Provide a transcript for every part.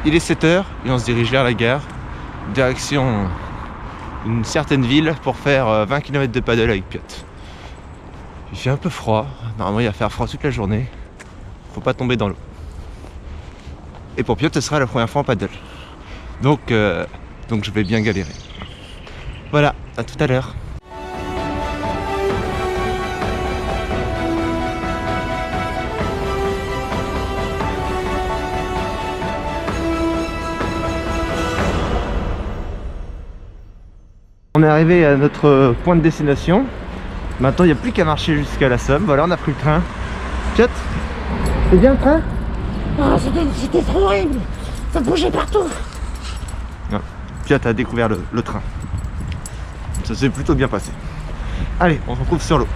il est 7 h et on se dirige vers la gare, direction une certaine ville pour faire 20 km de paddle avec Piotr. Il fait un peu froid, normalement il va faire froid toute la journée, faut pas tomber dans l'eau. Et pour Piotr ce sera la première fois en paddle. Donc je vais bien galérer. Voilà, à tout à l'heure. On est arrivé à notre point de destination. Maintenant il n'y a plus qu'à marcher jusqu'à la Somme. Voilà, on a pris le train. Piotr, c'est bien le train? Ah, c'était trop horrible. Ça bougeait partout. Non. Piotr a découvert le train. Ça s'est plutôt bien passé. Allez, on se retrouve sur l'eau.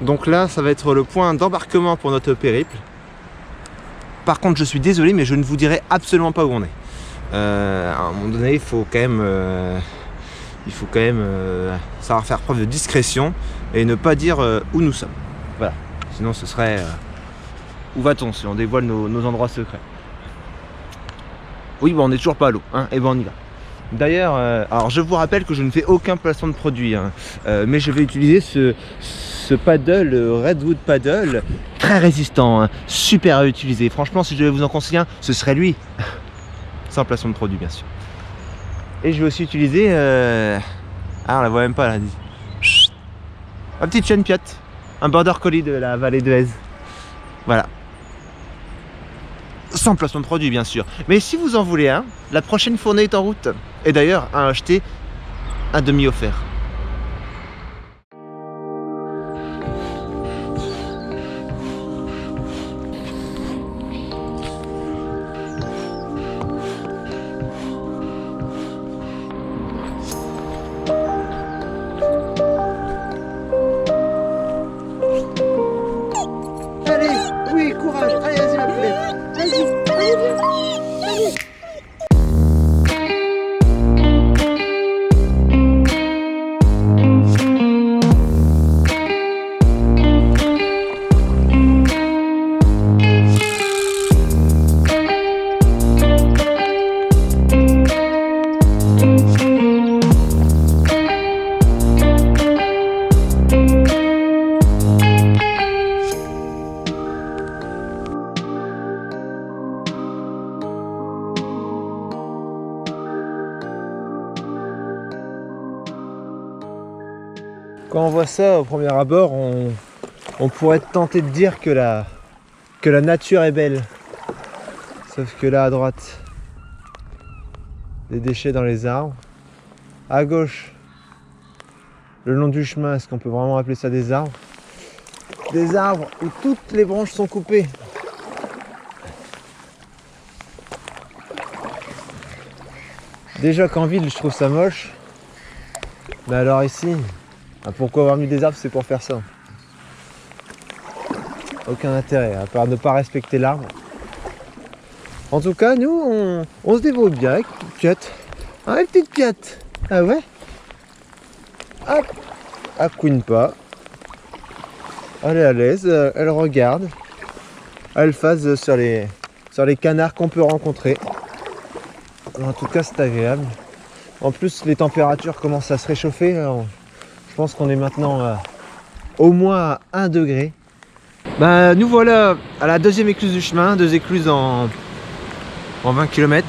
Donc là, ça va être le point d'embarquement pour notre périple. Par contre, je suis désolé, mais je ne vous dirai absolument pas où on est. À un moment donné, il faut quand même savoir faire preuve de discrétion et ne pas dire où nous sommes. Voilà. Sinon, ce serait... où va-t-on si on dévoile nos endroits secrets? Oui, bon, on n'est toujours pas à l'eau, hein, et ben on y va. D'ailleurs, alors je vous rappelle que je ne fais aucun placement de produit, hein, mais je vais utiliser ce paddle, le Redwood Paddle, très résistant, hein, super à utiliser. Franchement, si je devais vous en conseiller un, ce serait lui. Sans placement de produit, bien sûr. Et je vais aussi utiliser... Ah, on la voit même pas là. Chut. Ma petite chaîne Piotr, un border collie de la vallée de Hèze. Voilà. Sans placement de produit, bien sûr. Mais si vous en voulez un, la prochaine fournée est en route. Et d'ailleurs, à acheter un demi offert. Allez, oui, courage. Allez, vas-y, ma poulette. Vas-y, allez, viens. Allez. Quand on voit ça au premier abord, on pourrait être tenté de dire que la nature est belle. Sauf que là à droite, des déchets dans les arbres. À gauche, le long du chemin, est-ce qu'on peut vraiment appeler ça des arbres? Des arbres où toutes les branches sont coupées. Déjà qu'en ville, je trouve ça moche. Mais alors ici... pourquoi avoir mis des arbres? C'est pour faire ça. Aucun intérêt, à part ne pas respecter l'arbre. En tout cas, nous, on se débrouille bien avec Piotr. Ah, une petite Piotr. Ah ouais? Hop, elle couine pas. Elle est à l'aise, elle regarde. Elle phase sur les canards qu'on peut rencontrer. En tout cas, c'est agréable. En plus, les températures commencent à se réchauffer. Alors, je pense qu'on est maintenant au moins à 1 degré. Ben, nous voilà à la deuxième écluse du chemin, 2 écluses en 20 km.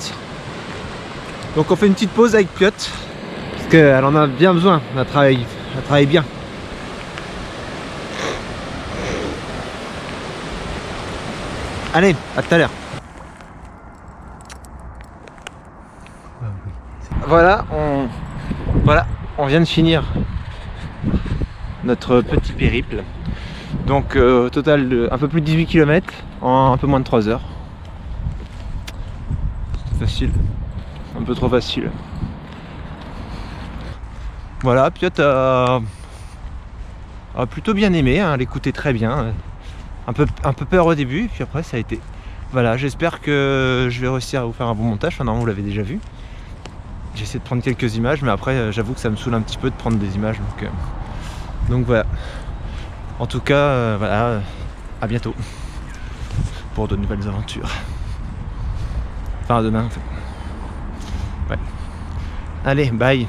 Donc on fait une petite pause avec Piotr, parce qu'elle en a bien besoin, elle travaille bien. Allez, à tout à l'heure. Voilà, on vient de finir notre petit périple. Donc au total de un peu plus de 18 km en un peu moins de 3 heures. C'est facile, un peu trop facile. Voilà, Piotr a plutôt bien aimé, hein, elle écoutait très bien. Un peu peur au début, puis après ça a été. Voilà, j'espère que je vais réussir à vous faire un bon montage. Enfin, non, vous l'avez déjà vu. J'essaie de prendre quelques images, mais après j'avoue que ça me saoule un petit peu de prendre des images. Donc voilà. En tout cas, voilà, à bientôt pour de nouvelles aventures. Enfin, à demain en fait. Ouais. Allez, bye.